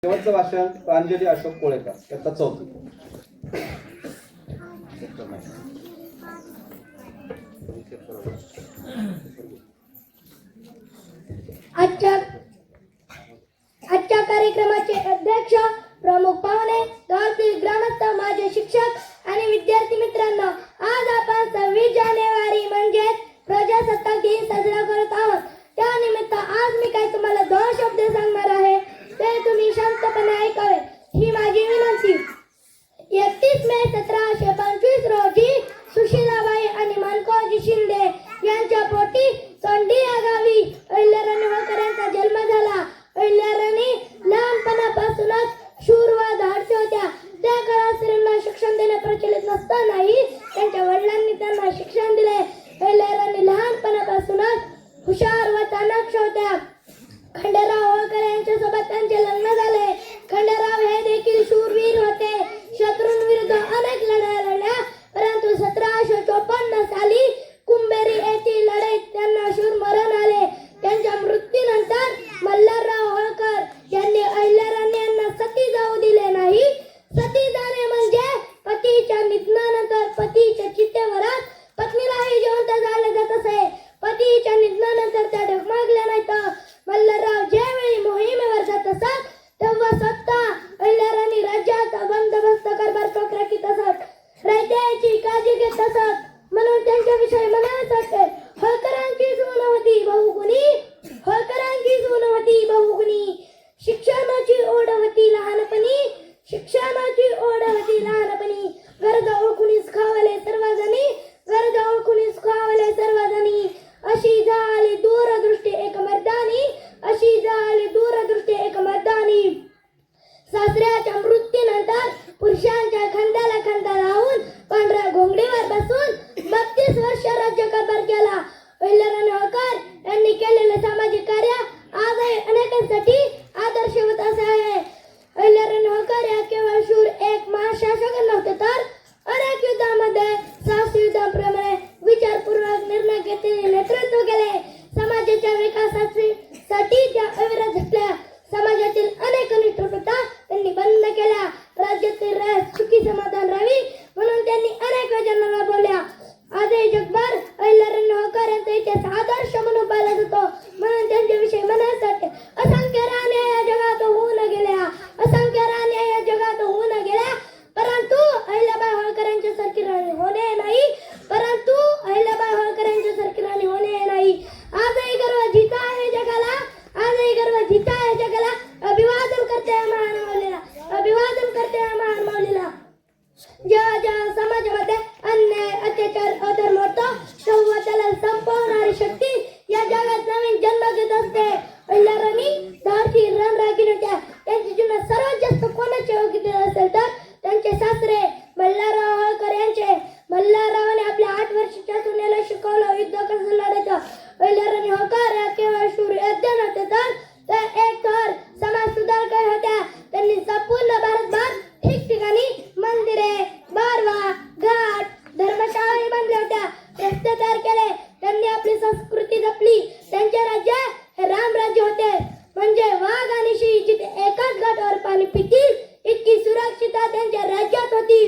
शेवटचं भाषण प्रांजली अशोक कोळेकर, इयत्ता 4. आजच्या कार्यक्रमाचे अध्यक्ष, प्रमुख पाहुणे, गावातील ग्रामस्थ, माझे शिक्षक आणि विद्यार्थी मित्रांनो, आज आपण 26 जानेवारी म्हणजे प्रजासत्ताक दिन साजरा करत आहोत. त्यानिमित्त आज मी काय तुम्हाला 2 शब्द सांगणार आहे, ते तुम्ही शांतपणे ऐकावे ही माझी विनंती. 31 मे 1725 रोजी सुशीलाबाई आणि माणकोजी शिंदे यांच्या पोटी सोंडी या गावी अहिल्याराणी होळकर यांचा जन्म झाला. अहिल्याराणी लहानपणापासूनच शूर व धाडसी होत्या. त्या काळात स्त्रियांना शिक्षण देणे प्रचलित नसतानाही त्यांच्या वडिलांनी त्यांना शिक्षण दिले. अहिल्याराणी लहानपणापासूनच हुशार व चाणाक्ष होत्या. खंडेराव होळकर यांच्यासोबत त्यांचे लग्न झाले. खंडेराव हे देखील शूरवीर होते. शत्रूंविरुद्ध अनेक लढाया लढल्या, परंतु 1754 साली कुंभेरी येथील लढाईत त्यांना शूर मरण आले. त्यांच्या मृत्यूनंतर मल्हारराव होळकर यांनी अहिल्याराणी यांना सती जाऊ दिले नाही. सती जाणे म्हणजे पतीच्या निधनानंतर पतीच्या चितेवरच पत्नीलाही जिवंत जाळले जात असे. पतीच्या निधनानंतर त्या डगमगल्या नाहीत. मल्हारराव ज्यावेळी मोहिमेवर जात असत तेव्हा स्वतः अहिल्याराणी राज्याचा बंदोबस्त कारभार राखीत असत, रयतेची काळजी घेत असत. म्हणून त्यांच्याविषयी म्हणावेच वाटते, होळकरांची सून होती बहुगुणी, होळकरांची सून होती बहुगुणी. शिक्षणाची ओढ होती लहानपणी, शिक्षणाची ओढ होती लहानपणी. गरज ओळखूनच खावले सर्वजणी, गरज ओळखूनच खावले सर्वजणी. अशी झाली दूरदृष्टी एक मर्दानी, अशी झाली दूरदृष्टी एक मर्दानी. सासऱ्याच्या मृत्यूनंतर पुरुषांच्या खांद्याला खांदा लावून पांढऱ्या घोंगडीवर बसून 32 वर्ष राज्यकारभार केला. अहिल्याराणी होळकर यांनी केलेले सामाजिक कार्य आजही अनेकांसाठी आदर्शवत असे आहे. अहिल्याराणी होळकर या केवळ शूर एक महाशासक नव्हते, तर अनेक युद्धामध्ये साहसी युद्धाप्रमाणे विचारपूर्वक निर्णय घेतलेले नेतृत्व केले. समाजाच्या विकासासाठी त्या अविरत झटल्या. समाजातील अनेक अनिष्ट प्रथा त्यांनी बंद केल्या. राज्यातील राहत सुखी समाधान राहावी म्हणून त्यांनी अनेक योजना राबवल्या. आजही जगभर अहिल्याराणी होळकर यांचा इतिहास आदर्श म्हणून पाहिला जातो. म्हणून त्यांच्याविषयी म्हणायसाठी, असंख्य राण्या या जगात होऊन गेल्या, असंख्य राण्या या जगात होऊन गेल्या, परंतु अहिल्याबाई होळकर यांच्यासारखी राणी होणे नाही, परंतु अहिल्याबाई होळकर यांच्यासारखी राणी होणे नाही. आजही गर्व जिता आहे जगाला, आजही गर्व जिता आहे जगाला. अभिवादन करते महान माऊलीला, अभिवादन करते महान माऊलीला. ज्या ज्या समाजामध्ये अन्याय, अत्याचार, अधर्म होतो तेव्हा त्याला संपवणारी शक्ती या जगात नवीन जन्म घेत असते. अहिल्याराणी धाडसी रणरागिणी होत्या. त्यांच्या जीवनात सर्वात जास्त कोणाचे योग्य असेल तर त्यांचे सासरे मल्हारराव होळकर यांचे. मल्हाररावांनी आपल्या 8 वर्षाच्या सुनेला शिकवलं युद्ध कसं लढायचं. अहिल्याराणी होळकर या केवळ शूर योद्धे नव्हते, तर त्या एक थोर समाज सुधारक होत्या. त्यांनी संपूर्ण भारतभर ठिकठिकाणी मंदिरे, बारवा, घाट, धर्मशाळा बांधल्या होत्या, रस्ते तयार केले. त्यांनी आपली संस्कृती जपली. त्यांचे राज्य हे राम राज्य होते. म्हणजे वाघ आणि सिंह जिथे एकाच घाटावर पाणी पितील इतकी सुरक्षितता त्यांच्या राज्यात होती.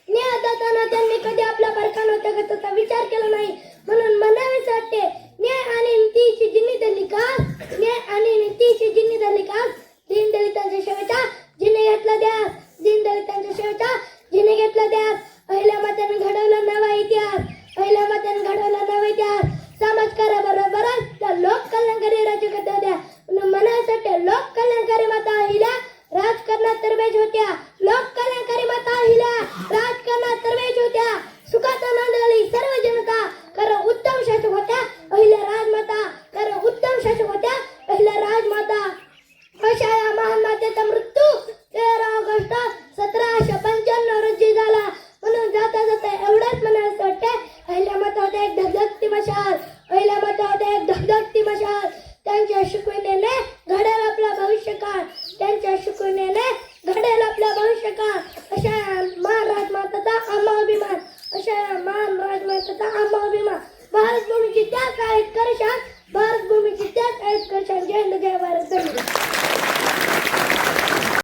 न्याय देताना त्यांनी कधी आपल्या फरकानं त्याचा विचार केला नाही. म्हणून म्हणावेच वाटते, न्याय आणि नीतीची जिनी दिली कास, न्याय आणि नीतीची जिनी दिली कास. दीनदलितांच्या सेवेचा जिने घेतला द्यास, दीनदलितांच्या सेवेचा जिने घेतला द्यास. अहिल्यामातेने घडवला नवा इतिहास, अहिल्यामातेने घडवला नवा इतिहास. समाजकार्याबरोबरच त्या लोक कल्याणकारी राज्यकर्त्या होत्या. म्हणायसाठी लोक कल्याणकारी माता अहिल्या राजकारणात तरबेज होत्या. लोक कल्याणकारी माता अहिल्या राजकारणात तरबेज होत्या. सुखात आनंदाली सर्व जनता, कारण उत्तम शासक होत्या अहिल्या राजमाता, कारण उत्तम शासक होत्या अहिल्या राजमाता. अशा या महान मातेचा मृत्यू 13 ऑगस्ट 1795 रोजी झाला. म्हणून जाता जाता एवढंच म्हणायचं वाटते, अहिल्यामाता होत्या एक धगधगती मशाल, अहिल्यामाता होत्या एक धगधगती मशाल. त्यांच्या शिकवणीने घडेल आपला भविष्यकाळ, त्यांच्या शिकवणीने घडेल